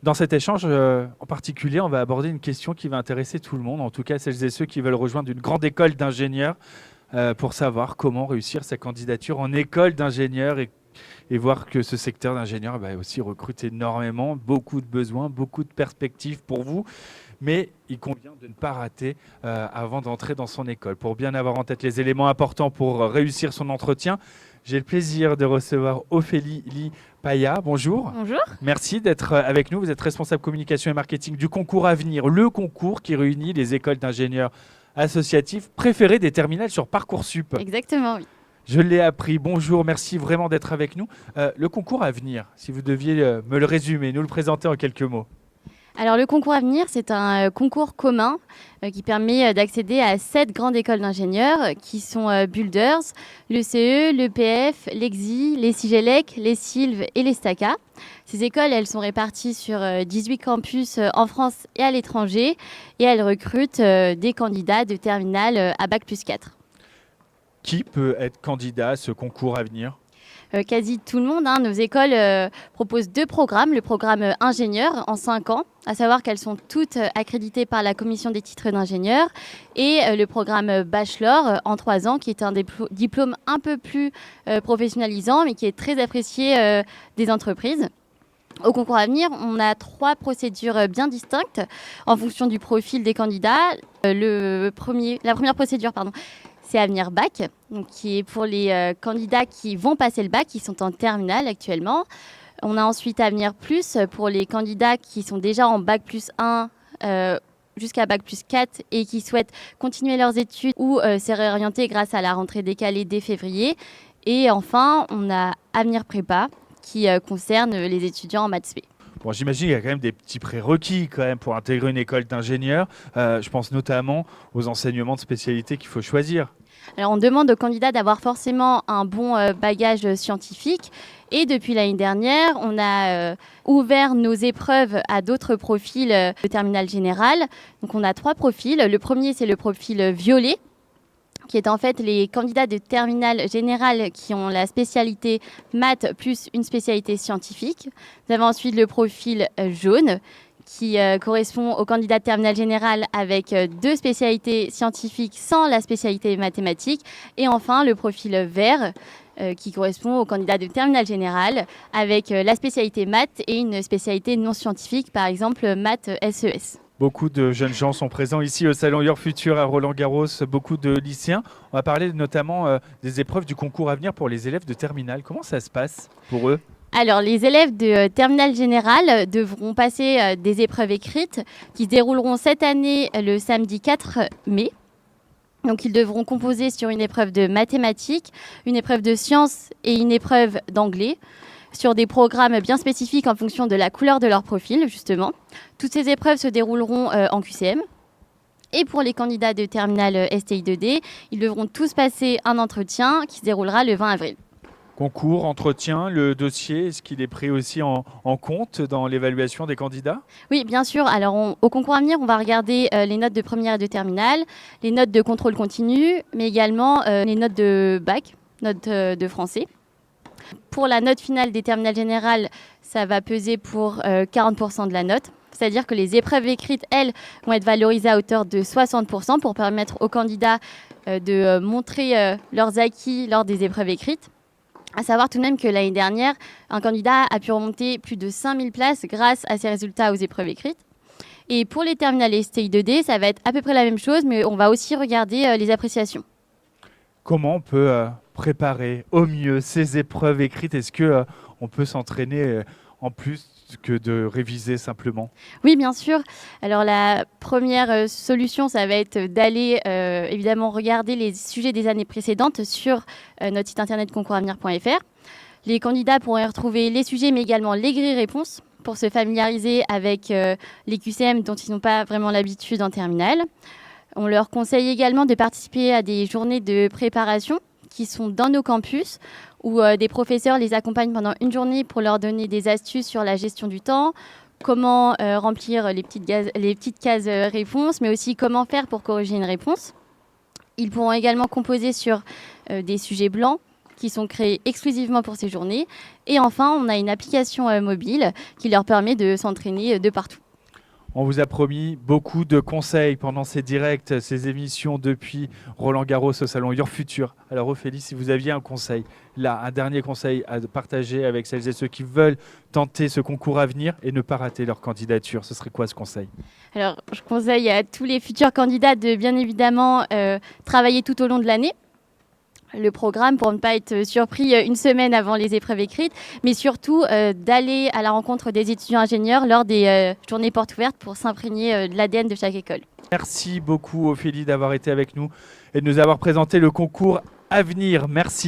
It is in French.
Dans cet échange, en particulier, on va aborder une question qui va intéresser tout le monde, en tout cas celles et ceux qui veulent rejoindre une grande école d'ingénieurs pour savoir comment réussir sa candidature en école d'ingénieur et voir que ce secteur d'ingénieur aussi recrute énormément, beaucoup de besoins, beaucoup de perspectives pour vous. Mais il convient de ne pas rater avant d'entrer dans son école. Pour bien avoir en tête les éléments importants pour réussir son entretien, j'ai le plaisir de recevoir Ophélie Paya. Bonjour. Bonjour. Merci d'être avec nous. Vous êtes responsable communication et marketing du concours Avenir, le concours qui réunit les écoles d'ingénieurs associatifs préférées des terminales sur Parcoursup. Exactement, oui. Je l'ai appris. Bonjour, merci vraiment d'être avec nous. Le concours Avenir, si vous deviez me le résumer, nous le présenter en quelques mots. Alors le concours Avenir, c'est un concours commun qui permet d'accéder à 7 grandes écoles d'ingénieurs qui sont Builders, l'ECE, l'EPF, l'EXI, les Sigelec, les Silves et les Staca. Ces écoles, elles sont réparties sur 18 campus en France et à l'étranger et elles recrutent des candidats de terminale à Bac+4. Qui peut être candidat à ce concours Avenir ? Quasi tout le monde. Nos écoles proposent 2 programmes. Le programme ingénieur en 5 ans, à savoir qu'elles sont toutes accréditées par la commission des titres d'ingénieur, et le programme bachelor en 3 ans, qui est un diplôme un peu plus professionnalisant, mais qui est très apprécié des entreprises. Au concours Avenir, on a 3 procédures bien distinctes en fonction du profil des candidats. La première procédure, c'est Avenir Bac, donc qui est pour les candidats qui vont passer le bac, qui sont en terminale actuellement. On a ensuite Avenir Plus pour les candidats qui sont déjà en Bac+1 jusqu'à Bac+4 et qui souhaitent continuer leurs études ou se réorienter grâce à la rentrée décalée dès février. Et enfin, on a Avenir Prépa qui concerne les étudiants en maths spé. Bon, j'imagine qu'il y a quand même des petits prérequis quand même pour intégrer une école d'ingénieur. Je pense notamment aux enseignements de spécialité qu'il faut choisir. Alors, on demande aux candidats d'avoir forcément un bon bagage scientifique. Et depuis l'année dernière, on a ouvert nos épreuves à d'autres profils de terminale générale. Donc, on a 3 profils. Le premier, c'est le profil violet, qui est en fait les candidats de terminale générale qui ont la spécialité maths plus une spécialité scientifique. Vous avez ensuite le profil jaune, qui correspond aux candidats de terminale générale avec 2 spécialités scientifiques sans la spécialité mathématique. Et enfin, le profil vert, qui correspond aux candidats de terminale générale avec la spécialité maths et une spécialité non scientifique, par exemple maths SES. Beaucoup de jeunes gens sont présents ici au Salon Your Future à Roland-Garros, beaucoup de lycéens. On va parler notamment des épreuves du concours Avenir pour les élèves de terminale. Comment ça se passe pour eux ? Alors, les élèves de terminale générale devront passer des épreuves écrites qui se dérouleront cette année le samedi 4 mai. Donc, ils devront composer sur une épreuve de mathématiques, une épreuve de sciences et une épreuve d'anglais, sur des programmes bien spécifiques en fonction de la couleur de leur profil, justement. Toutes ces épreuves se dérouleront en QCM. Et pour les candidats de terminale STI 2D, ils devront tous passer un entretien qui se déroulera le 20 avril. Concours, entretien, le dossier, est-ce qu'il est pris aussi en compte dans l'évaluation des candidats ? Oui, bien sûr. Alors, au concours Avenir, on va regarder les notes de première et de terminale, les notes de contrôle continu, mais également les notes de bac, notes de français. Pour la note finale des terminales générales, ça va peser pour 40% de la note. C'est-à-dire que les épreuves écrites, elles, vont être valorisées à hauteur de 60% pour permettre aux candidats de montrer leurs acquis lors des épreuves écrites. À savoir tout de même que l'année dernière, un candidat a pu remonter plus de 5000 places grâce à ses résultats aux épreuves écrites. Et pour les terminales STI 2D, ça va être à peu près la même chose, mais on va aussi regarder les appréciations. Comment on peut préparer au mieux ces épreuves écrites ? Est-ce qu'on peut s'entraîner en plus que de réviser simplement ? Oui, bien sûr. Alors la première solution, ça va être d'aller évidemment regarder les sujets des années précédentes sur notre site internet concoursavenir.fr. Les candidats pourront y retrouver les sujets, mais également les grilles-réponses pour se familiariser avec les QCM dont ils n'ont pas vraiment l'habitude en terminale. On leur conseille également de participer à des journées de préparation qui sont dans nos campus, où des professeurs les accompagnent pendant une journée pour leur donner des astuces sur la gestion du temps, comment remplir les petites cases réponses, mais aussi comment faire pour corriger une réponse. Ils pourront également composer sur des sujets blancs, qui sont créés exclusivement pour ces journées. Et enfin, on a une application mobile qui leur permet de s'entraîner de partout. On vous a promis beaucoup de conseils pendant ces directs, ces émissions depuis Roland-Garros au salon Your Future. Alors Ophélie, si vous aviez un conseil, là, un dernier conseil à partager avec celles et ceux qui veulent tenter ce concours à venir et ne pas rater leur candidature, ce serait quoi ce conseil? Alors, je conseille à tous les futurs candidats de bien évidemment travailler tout au long de l'année le programme pour ne pas être surpris une semaine avant les épreuves écrites, mais surtout d'aller à la rencontre des étudiants ingénieurs lors des journées portes ouvertes pour s'imprégner de l'ADN de chaque école. Merci beaucoup Ophélie d'avoir été avec nous et de nous avoir présenté le concours à venir. Merci.